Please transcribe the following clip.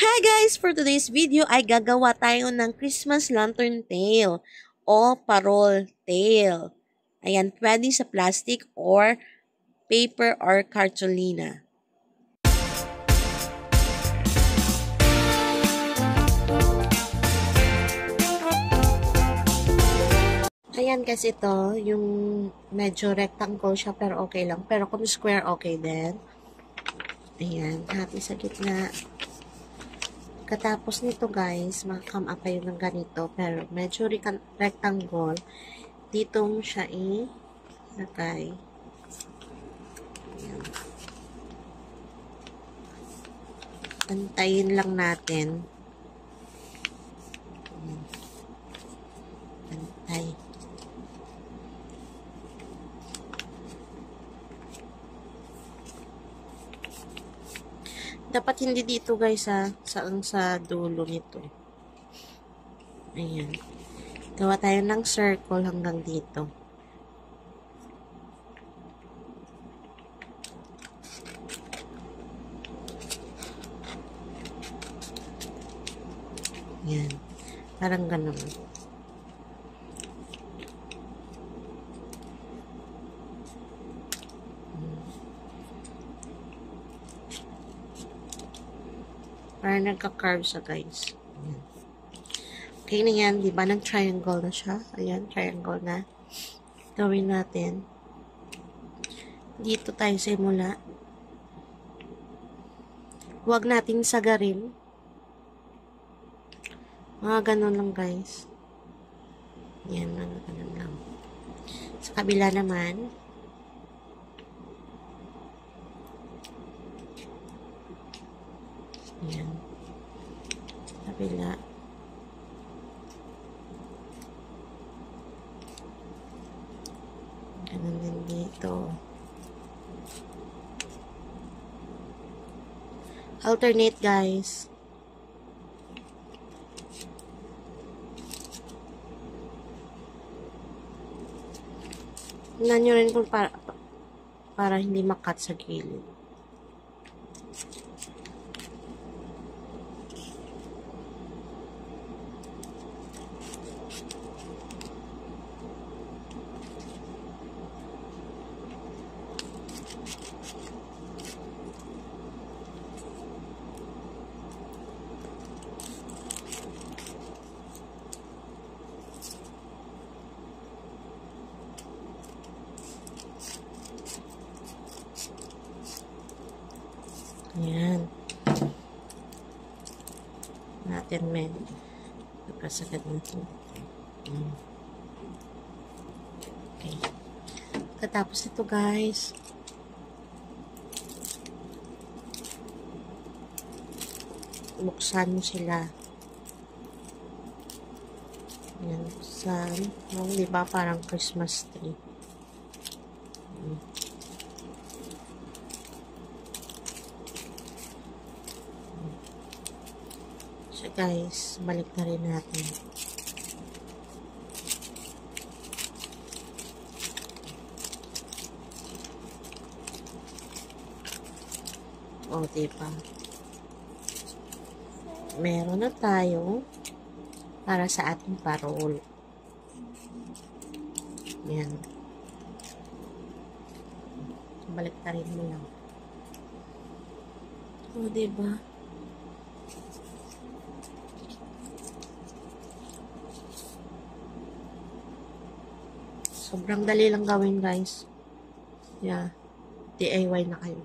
Hi guys! For today's video ay gagawa tayo ng Christmas lantern tail o parol tail. Ayan, pwede sa plastic or paper or cartolina. Ayan guys, ito yung medyo rectangle siya pero okay lang. Pero kung square, okay din. Ayan, hati sa gitna. Katapos nito guys, makakam up kayo ng ganito, pero medyo rectangle. Dito mo siya ilagay. Antayin lang natin. Antay. Dapat hindi dito guys sa dulo nito. Ayan. Gawa tayo ng circle hanggang dito. Ayan. Parang ganun. Parang nagka-curve siya guys. Ayan. Okay na yan. Diba? Nag-triangle na siya. Ayan. Triangle na. Gawin natin. Dito tayo simula. Huwag natin sagarin. Mga ganun lang guys. Ayan. Mga ganun lang. Sa kabila naman. Ayan. Kabila. Ganun din dito. Alternate guys. Tingnan nyo rin kung para hindi makat sa gilid. Ayan. Natin men. Napasagad natin. Okay. Katapos ito guys. Buksan mo sila. Ayan. Buksan. Diba parang Christmas tree. So guys, balik na rin natin. O, diba? Meron na tayo para sa ating parol. Yan. Balik na rin mo lang. O, diba? Sobrang dali lang gawin guys. Yeah. DIY na kayo.